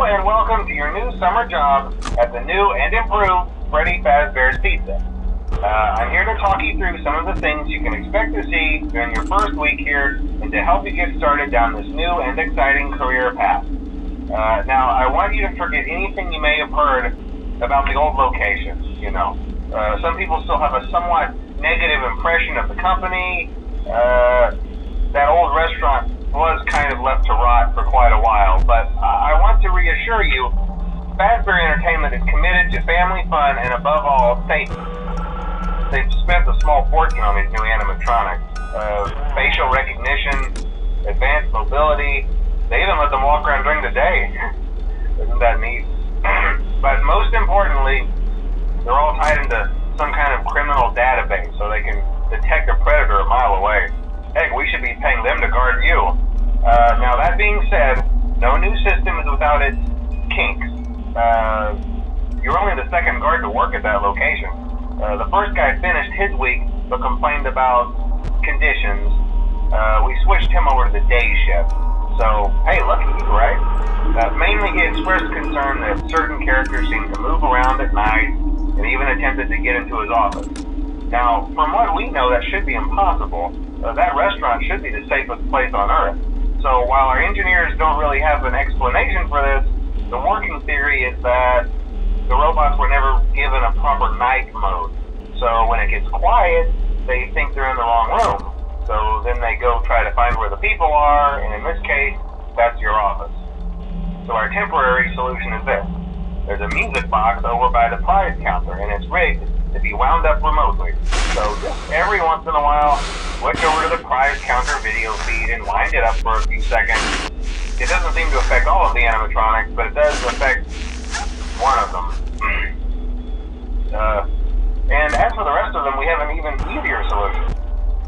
and welcome to your new summer job at the new and improved Freddy Fazbear's Pizza. I'm here to talk you through some of the things you can expect to see during your first week here and to help you get started down this new and exciting career path. Now, I want you to forget anything you may have heard about the old location. Some people still have a somewhat negative impression of the company. That old restaurant was kind of left to rot for quite a while, but I want to reassure you, Fazbear Entertainment is committed to family fun and above all, safety. They've spent a small fortune on these new animatronics. Facial recognition, advanced mobility, they even let them walk around during the day. Isn't that neat? But most importantly, they're all tied into some kind of criminal database so they can detect a predator a mile away. Heck, we should be paying them to guard you. Now that being said, no new system is without its kinks. You're only the second guard to work at that location. The first guy finished his week but complained about conditions. We switched him over to the day shift. So, hey, lucky you, right? Mainly he expressed concern that certain characters seemed to move around at night and even attempted to get into his office. Now, from what we know, that should be impossible. That restaurant should be the safest place on Earth. So while our engineers don't really have an explanation for this, the working theory is that the robots were never given a proper night mode. So when it gets quiet, they think they're in the wrong room. So then they go try to find where the people are, and in this case, that's your office. So our temporary solution is this. There's a music box over by the prize counter, and it's rigged to be wound up remotely. So just every once in a while, switch over to the prize counter video feed and wind it up for a few seconds. It doesn't seem to affect all of the animatronics, but it does affect one of them. And as for the rest of them, we have an even easier solution.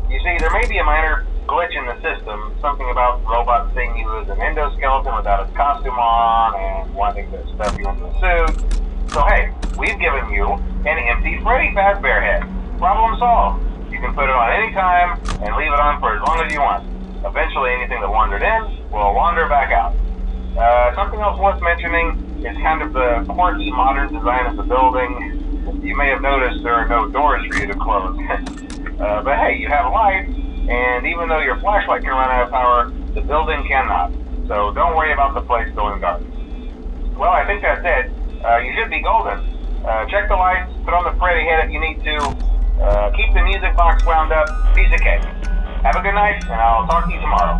You see, there may be a minor glitch in the system, something about robots seeing you as an endoskeleton without its costume on and wanting to stuff you into a suit. So hey, we've given you an empty Freddy Fazbear head. Problem solved. You can put it on any time and leave it on for as long as you want. Eventually anything that wandered in will wander back out. Something else worth mentioning is kind of the quirky modern design of the building. You may have noticed there are no doors for you to close. But hey, you have lights, and even though your flashlight can run out of power, the building cannot. So don't worry about the place going dark. Well, I think that's it. You should be golden. Check the lights, put on the Freddy head if you need to, keep the music box wound up, piece of cake. Have a good night, and I'll talk to you tomorrow.